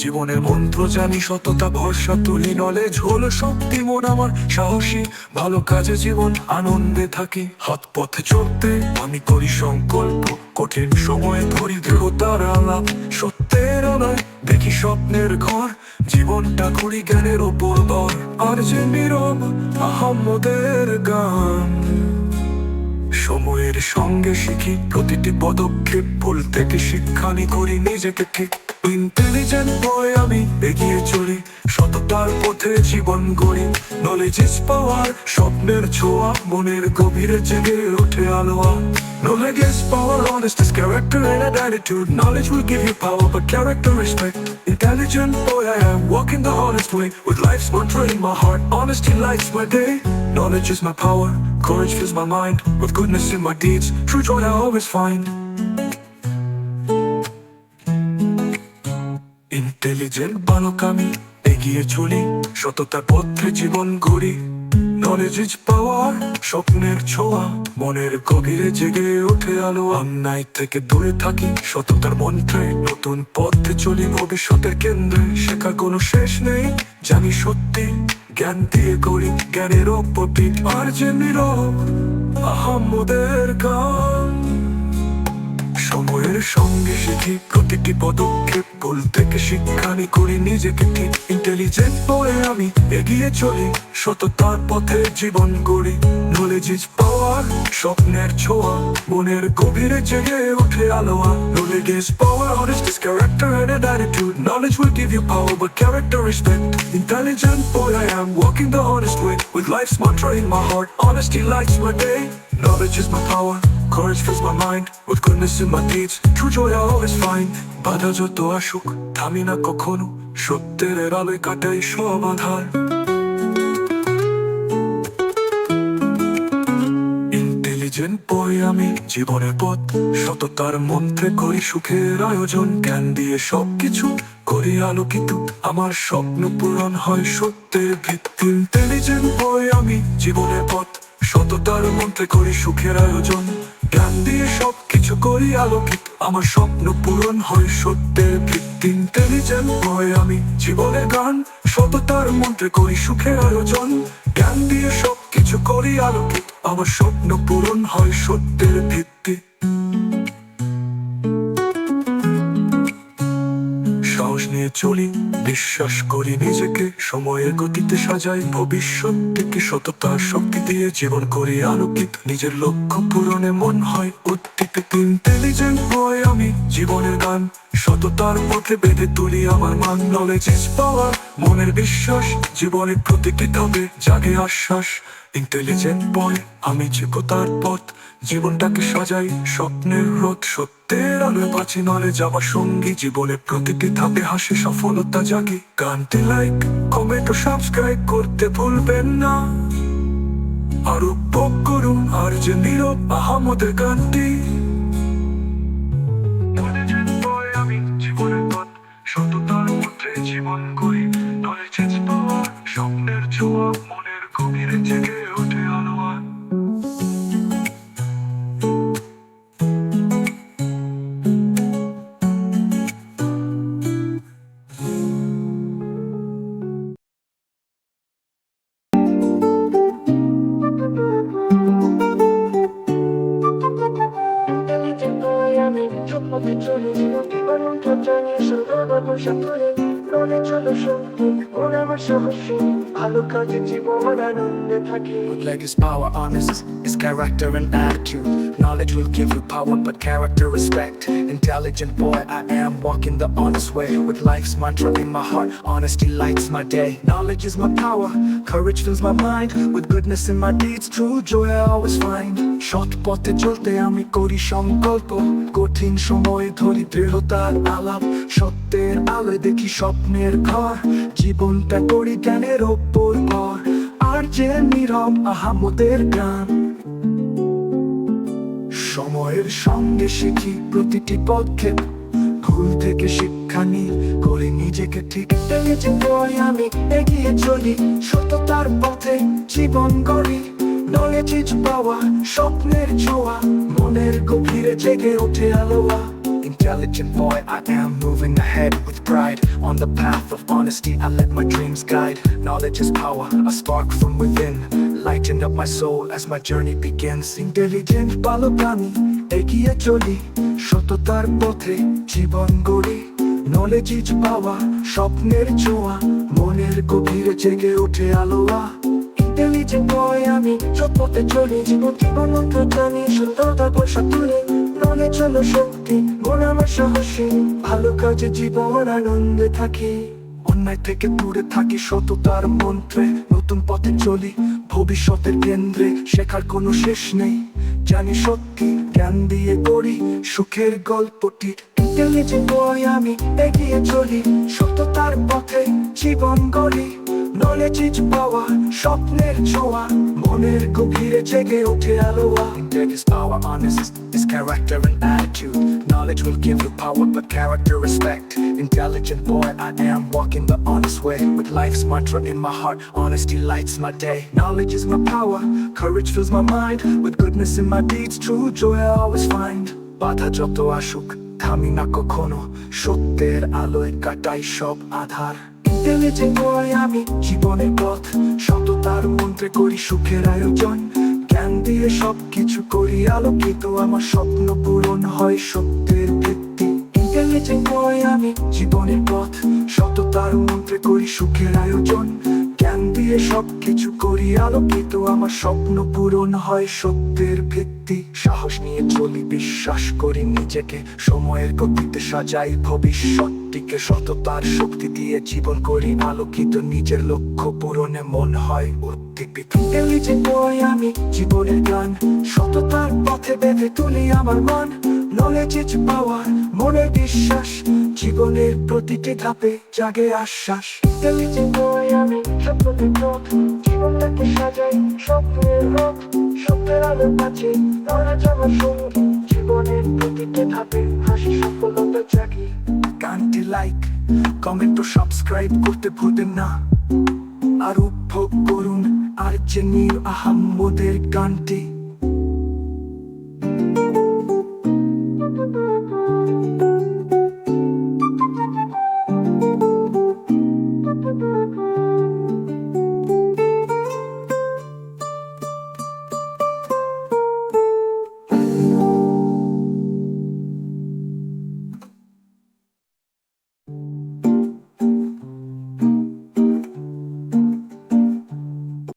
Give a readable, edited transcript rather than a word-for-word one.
জীবনের মন্ত্র জানি, সততা ভরসা তুলি, নলেজ হলো শক্তি মন আমার সাহসী, ভালো কাজে জীবন আনন্দে থাকি। হাত পথে চলতে আমি করি সংকল্প, কঠিন সময়ে ধরি দৃঢ়তার আলাপ, সত্যের আলোয় দেখি স্বপ্নের ঘর, জীবনটা করি জ্ঞানের ওপর দর। আর যে নীরব আহম্মদের গান, সময়ের সঙ্গে শিখি প্রতিটি পদক্ষেপ, ভুল থেকে শিক্ষা নি করি নিজেকে ঠিক। ইন্টেলিজেন্ট বয় আমি এগিয়ে চলি, সততার পথে জীবন গড়ি। নলেজ ইজ পাওয়ার, স্বপ্নের ছোঁয়া, মনের গভীরে জেগে ওঠে আলোয়া। Knowledge is power, honest is character and an attitude. Knowledge will give you power, but character respect. Intelligent boy I am, walking the honest way, with life's mantra in my heart. Honesty lights my day. Knowledge is my power, courage fills my mind, with goodness in my deeds, true joy I always find. Intelligent বালক আমি এগিয়ে চলি, সততার পথে জীবন গড়ি। Knowledge is power, স্বপ্নের ছোঁয়া, মনের গভীরে জেগে ওঠে আলো। অন্যায় থেকে দূরে থাকি, সততার মন্ত্রে নতুন পথে চলি, ভবিষ্যতের কেন্দ্রে। শেখার কোনো শেষ নেই, জানি সত্যি, জ্ঞান দিয়ে করি জ্ঞানের অপরপিঠ। আর যে নীরব আহম্মদের গান, সময়ের সঙ্গে শিখি প্রতিটি পদক্ষেপ, ভুল থেকে শিক্ষা নি করি নিজেকে ঠিক। ইন্টেলিজেন্ট বয়ে আমি এগিয়ে চলি, সততার পথে জীবন গড়ি। নলেজ ইজ পাওয়ার, স্বপ্নের ছোঁয়া, মনের গভীরে জেগে ওঠে আলোয়া। Knowledge is power, honest is character and an attitude. Knowledge will give you power, but character respect. Intelligent boy I am, walking the honest way, with life's mantra in my heart. Honesty lights my day. Knowledge is my power, courage fills my mind, with goodness in my deeds, true joy I always find. বাধা যত আসুক থামি না কখনো, সত্যের আলোয় কাটাই সব আধার। Intelligent বয় আমি জীবনের পথ, সততার মন্ত্রে করি সুখের আয়োজন। জ্ঞান দিয়ে সবকিছু করি আলোকিত, আমার স্বপ্ন পূরণ হয় সত্যের ভিত্তি। ইন্টেলিজেন্ট বয় আমি জীবনের পথ, সততার মন্ত্রে করি সুখের আয়োজন। জ্ঞান দিয়ে সবকিছু করি আলোকিত, আমার স্বপ্ন পূরণ হয় সত্যের ভিত্তি। ইন্টেলিজেন্ট বয় আমি জীবনের গান, সততার মন্ত্রে করি সুখের আয়োজন। জ্ঞান দিয়ে সবকিছু করি আলোকিত, আমার স্বপ্ন পূরণ হয় সত্যের ভিত্তি। সাহস নিয়ে চলি, বিশ্বাস করি নিজেকে, সময়ের গতিতে সাজাই ভবিষ্যৎ থেকে। সততার শক্তি দিয়ে জীবন করি আলোকিত, নিজের লক্ষ্য পূরণে মন হয় উদ্দীপিত। ইন্টেলিজেন্ট বয় আমি জীবনের গান, সততার পথে বেঁধে তুলি আমার মান। নলেজ ইজ পাওয়ার, মনের বিশ্বাস, জীবনের প্রতিটি ধাপে জাগে আশ্বাস। ইন্টেলিজেন্ট বয় আমি জীবতার পথ, জীবনটাকে সাজাই স্বপ্নের রথ। সত্যের আলোয় বাঁচি, নলেজ আমার সঙ্গী, জীবনের প্রতিটি ধাপে হাসি সফলতা জাগি। গানটি লাইক, কমেন্ট ও সাবস্ক্রাইব করতে ভুলবেন না। আর উপভোগ করুন আর যে নীরব আহম্মদের গানটি। আমি জীবনের পথ, সততার পথে জীবন করি। নলেজ ইজ পাওয়ার, স্বপ্নের ছোঁয়া, মনের গভীরে জেগে ওঠে আলোয়া। Like his power, honest is character and attitude. Knowledge will give you power, but character respect. Intelligent boy I am, walking the honest way, with life's mantra in my heart. Honesty lights my day. Knowledge is my power, courage fills my mind, with goodness in my deeds, true joy I always find. সৎ পথে চলতে আমি করি সংকল্প, কঠিন সময়ে ধরি দৃঢ়তার আলাপ। সত্যের আলোয় দেখি স্বপ্নের ঘর, জীবনটা করি জ্ঞানের ওপর ভর। আর যে নীরব আহম্মদের গান, সময়ের সঙ্গে শিখি প্রতিটি পদক্ষেপ, ভুল থেকে শিক্ষা নি করি নিজেকে ঠিক। ইন্টেলিজেন্ট বয় আমি এগিয়ে চলি, সততার পথে জীবন গড়ি। নলেজ ইজ পাওয়ার, স্বপ্নের ছোঁয়া, মনের গভীরে জেগে ওঠে আলোয়া। intelligent boy, I am moving ahead with pride. On the path of honesty, I let my dreams guide. Knowledge is power, a spark from within, lighten up my soul as my journey begins. Intelligent balokani, এগিয়ে চলি সততার পথে জীবন গড়ি। Knowledge is power, স্বপ্নের ছোঁয়া, মনের গভীরে জেগে ওঠে আলোয়া। Intelligent boy আমি, সৎপথে চলি, জীবন মন্ত্র জানি, সততার পয়সা তুলি। Knowledge হলো শক্তি, মন আমার সাহসী, ভালো কাজে জীবন আনন্দে থাকি। অন্যায় থেকে দূরে থাকি সততার মন্ত্রে, নতুন পথে চলি ভবিষ্যতের কেন্দ্রে। শেখার কোনো শেষ নেই, জানি সত্যি, জ্ঞান দিয়ে গড়ি সুখের গল্পটি। Intelligent boy আমি, এগিয়ে চলি সততার পথে জীবন গড়ি। Knowledge is power, স্বপ্নের ছোঁয়া, মনের গভীরে জেগে ওঠে আলোয়া। Intelligence is power, honest is character and attitude. Knowledge will give you power, but character respect. Intelligent boy, I am walking the honest way. With life's mantra in my heart, honesty lights my day. Knowledge is my power, courage fills my mind. With goodness in my deeds, true joy I always find. বাধা যত আসুক, থামি না কখনো, সত্যের আলোয় কাটাই সব আধার। Intelligent boy আমি, জীবনের পথ সততার মন্ত্রে করি সুখের আয়োজন। জ্ঞান দিয়ে সব কিছু করি আলোকিত, আমার স্বপ্ন পূরণ হয় সত্যের ভিত্তি। Intelligent boy আমি, জীবনের পথ সততার মন্ত্রে করি সুখের আয়োজন। জ্ঞান দিয়ে সব কিছু করি আলোকিত, আমার স্বপ্ন পূরণ হয় সত্যের ভিত্তি। সাহস নিয়ে চলি, বিশ্বাস করি নিজেকে, সময়ের গতিতে সাজাই ভবিষ্যৎটিকে। সততার শক্তি দিয়ে জীবন করি আলোকিত, নিজের লক্ষ্য পূরণে মন হয় উদ্দীপিত। Intelligent boy আমি, জীবনের গান সততার পথে বেঁধে তুলি আমার মন। Knowledge is power, মনের বিশ্বাস, জীবনের প্রতিটি ধাপে জাগে আশ্বাস। Intelligent boy আমি, স্বপ্নের পথ জীবনটাকে সাজাই স্বপ্নের রথ। স্বপ্নের আলো কাছে তারা আমার সঙ্গী, জীবনের প্রতিটি ধাপে হাসি সফলতা জাগি। গানটি লাইক, কমেন্ট ও সাবস্ক্রাইব করতে ভুলবেন না। আর উপভোগ করুন আর জেনির আহম্মদের গানটি।